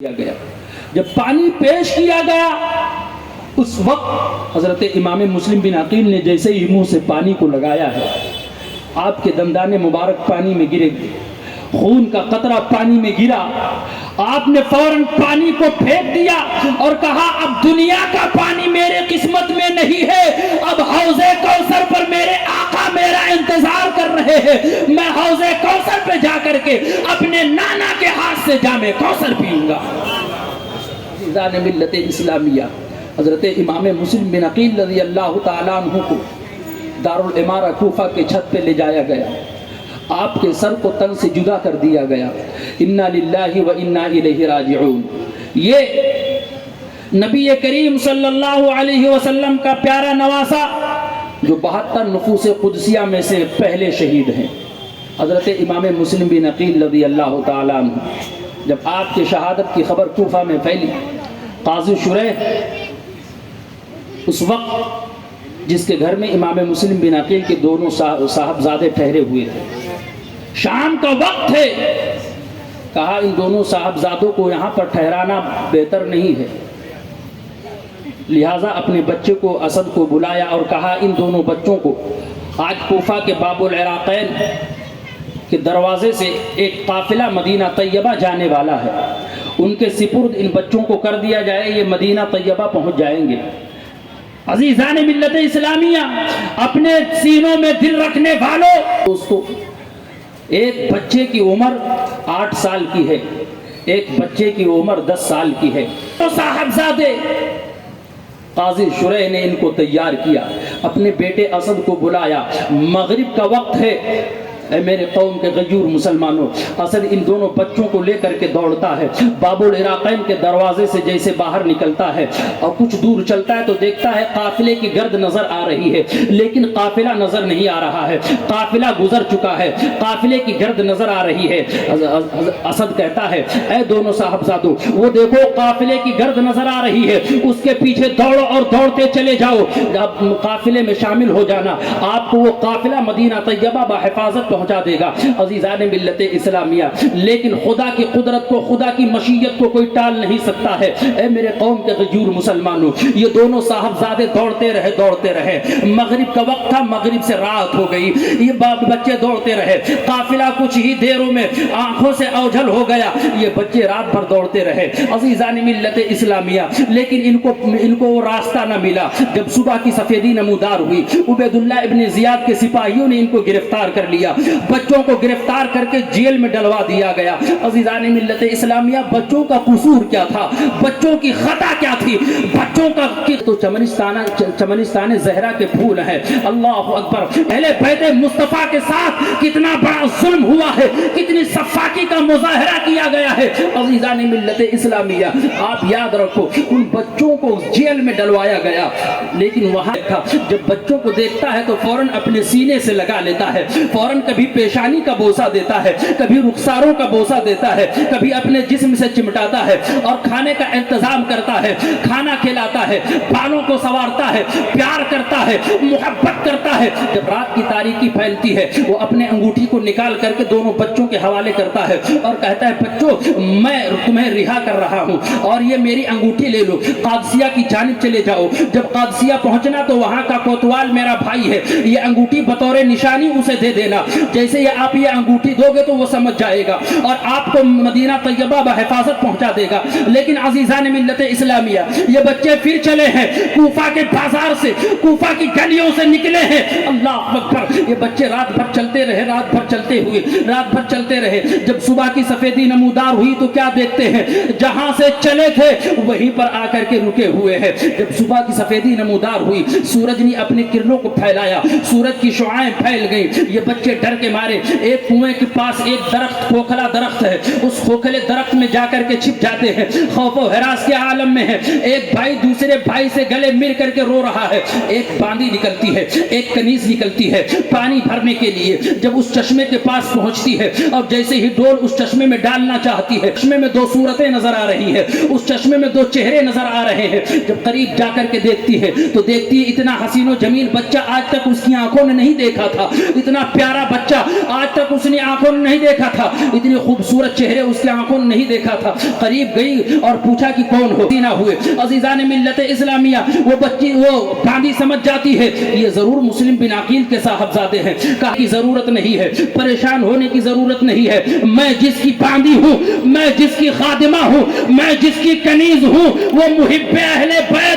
کیا گیا۔ جب پانی پیش کیا گیا اس وقت حضرت امام مسلم بن عقیل نے جیسے ہی منہ سے پانی کو لگایا ہے، آپ کے دندان مبارک پانی میں گرے، خون کا قطرہ پانی میں گرا، آپ نے فوراً پانی کو پھینک دیا اور کہا اب دنیا کا پانی میرے قسمت میں نہیں ہے، اب حوض کوثر پر میرے آقا میرا انتظار کر رہے ہیں، میں حوض کوثر پہ جا کر کے اپنے نانا کے ہاتھ سے جام کوثر پیوں گا۔ عزیزان ملت اسلامیہ، حضرت امام مسلم بن عقیل رضی اللہ تعالیٰ عنہ کو دارالامارہ کوفہ کے چھت پہ لے جایا گیا، آپ کے سر کو تن سے جدا کر دیا گیا۔ انا للہ و انا الیہ راجعون۔ یہ نبی کریم صلی اللہ علیہ وسلم کا پیارا نواسا جو 72 نفوس قدسیہ میں سے پہلے شہید ہیں، حضرت امام مسلم بن عقیل رضی اللہ تعالیٰ عنہ، جب آپ کی شہادت کی خبر کوفہ میں پھیلی، قاضی شریح اس وقت جس کے گھر میں امام مسلم بن عقیل کے دونوں صاحبزادے ٹھہرے ہوئے تھے، شام کا وقت ہے، کہا ان دونوں صاحبزادوں کو یہاں پر ٹھہرانا بہتر نہیں ہے، لہٰذا اپنے بچے کو اسد کو بلایا اور کہا ان دونوں بچوں کو آج کوفہ کے باب العراقین کے دروازے سے ایک قافلہ مدینہ طیبہ جانے والا ہے، ان کے سپرد ان بچوں کو کر دیا جائے، یہ مدینہ طیبہ پہنچ جائیں گے۔ عزیزان ملت اسلامیہ، اپنے سینوں میں دل رکھنے والوں دوستو، ایک بچے کی عمر 8 سال کی ہے، ایک بچے کی عمر 10 سال کی ہے، تو صاحبزادے قاضی شریح نے ان کو تیار کیا، اپنے بیٹے اسد کو بلایا، مغرب کا وقت ہے، اے میرے قوم کے غیور مسلمانوں، اسد ان دونوں بچوں کو لے کر کے دوڑتا ہے، باب العراقین کے دروازے سے جیسے باہر نکلتا ہے اور کچھ دور چلتا ہے تو دیکھتا ہے قافلے کی گرد نظر آ رہی ہے، لیکن قافلہ نظر نہیں آ رہا ہے، قافلہ گزر چکا ہے، قافلے کی گرد نظر آ رہی ہے۔ اسد کہتا ہے اے دونوں صاحبزادوں، وہ دیکھو قافلے کی گرد نظر آ رہی ہے، اس کے پیچھے دوڑو اور دوڑتے چلے جاؤ، اب قافلے میں شامل ہو جانا، آپ کو وہ قافلہ مدینہ طیبہ بحفاظت پہنچا دے گا۔ عزیزان ملت اسلامیہ، لیکن خدا کی قدرت کو، خدا کی مشیت کو کوئی ٹال نہیں سکتا ہے۔ اے میرے قوم کے غیور مسلمانوں، یہ دونوں صاحبزادے دوڑتے رہے، مغرب کا وقت تھا، مغرب سے رات ہو گئی، یہ بچے دوڑتے رہے، قافلہ کچھ ہی دیروں میں آنکھوں سے اوجھل ہو گیا، یہ بچے رات بھر دوڑتے رہے۔ عزیزان ملت اسلامیہ، لیکن ان کو وہ راستہ نہ ملا۔ جب صبح کی سفیدی نمودار ہوئی، عبید اللہ ابن زیاد کے سپاہیوں نے ان کو گرفتار کر لیا، بچوں کو گرفتار کر کے جیل میں ڈلوا دیا گیا۔ عزیزان ملت اسلامیہ، بچوں کا قصور کیا تھا، بچوں کی خطا کیا تھی، بچوں کا تو چمنستان زہرا کے پھول ہیں۔ اللہ اکبر، اہل بیت مصطفیٰ کے ساتھ کتنا بڑا ظلم ہوا ہے، کتنی صفاقی کا مظاہرہ کیا گیا ہے۔ عزیزان ملت اسلامیہ، آپ یاد رکھو، ان بچوں کو جیل میں ڈلوایا گیا، لیکن وہاں تھا، جب بچوں کو دیکھتا ہے تو فوراً اپنے سینے سے لگا لیتا ہے، فوراً کبھی پیشانی کا بوسہ دیتا ہے، کبھی رخساروں کا بوسہ دیتا ہے، کبھی اپنے جسم سے چمٹاتا ہے اور کھانے کا انتظام کرتا ہے، کھانا کھلاتا ہے، بالوں کو سنوارتا ہے، پیار کرتا ہے، محبت کرتا ہے۔ جب رات کی تاریکی پھیلتی ہے، وہ اپنے انگوٹھی کو نکال کر کے دونوں بچوں کے حوالے کرتا ہے اور کہتا ہے بچوں، میں تمہیں رہا کر رہا ہوں اور یہ میری انگوٹھی لے لو، قادسیہ کی جانب چلے جاؤ۔ جب قادسیہ پہنچنا تو وہاں کا کوتوال میرا بھائی ہے، یہ انگوٹھی بطور نشانی اسے دے دینا، جیسے یہ آپ یہ انگوٹھی دو گے تو وہ سمجھ جائے گا اور آپ کو مدینہ طیبہ بحفاظت پہنچا دے گا۔ لیکن عزیزان ملت اسلامیہ، یہ بچے پھر چلے ہیں، کوفہ کے بازار سے، کوفہ کی گلیوں سے نکلے ہیں۔ اللہ اکبر، یہ بچے رات بھر چلتے رہے، رات بھر چلتے رہے۔ جب صبح کی سفیدی نمودار ہوئی تو کیا دیکھتے ہیں، جہاں سے چلے تھے وہیں پر آ کر کے رکے ہوئے ہیں۔ جب صبح کی سفیدی نمودار ہوئی، سورج نے اپنی کرنوں کو پھیلایا، سورج کی شعاعیں پھیل گئی، یہ بچے ڈر کے مارے ایک کنویں کے پاس ایک درخت، کھوکھلا درخت ہے، اس کھوکھلے درخت میں جا کر کے چھپ جاتے ہیں، خوف و ہراس کے عالم میں ہے۔ ایک بھائی دوسرے بھائی سے گلے مل کر کے رو رہا ہے، ایک باندی نکلتی ہے، ایک کنیز نکلتی ہے پانی بھرنے کے لیے۔ جب اس چشمے کے پاس پہنچتی ہے اور جیسے ہی ڈول اس چشمے میں ڈالنا چاہتی ہے، چشمے میں 2 صورتیں نظر آ رہی ہیں، اس چشمے میں 2 چہرے نظر آ رہے ہیں۔ جب قریب جا کر کے دیکھتی ہے تو دیکھتی ہے اتنا حسین و جمیل بچہ آج تک اس کی آنکھوں نے نہیں دیکھا تھا، اتنا پیارا بچہ, آج تک اس نے آنکھوں نے نہیں دیکھا تھا, اتنی خوبصورت چہرے اس کے آنکھوں نے نہیں دیکھا تھا. قریب گئی اور پوچھا کہ کون ہو, نہ ہوئے. عزیزان ملت اسلامیہ, وہ بچی وہ باندھی سمجھ جاتی ہے یہ ضرور مسلم بن عقیل کے صاحبزادے ہیں. کہا کی ضرورت نہیں ہے, پریشان ہونے کی ضرورت نہیں ہے, میں جس کی باندھی ہوں, میں جس کی خادمہ ہوں, میں جس کی کنیز ہوں, وہ محب اہل بیت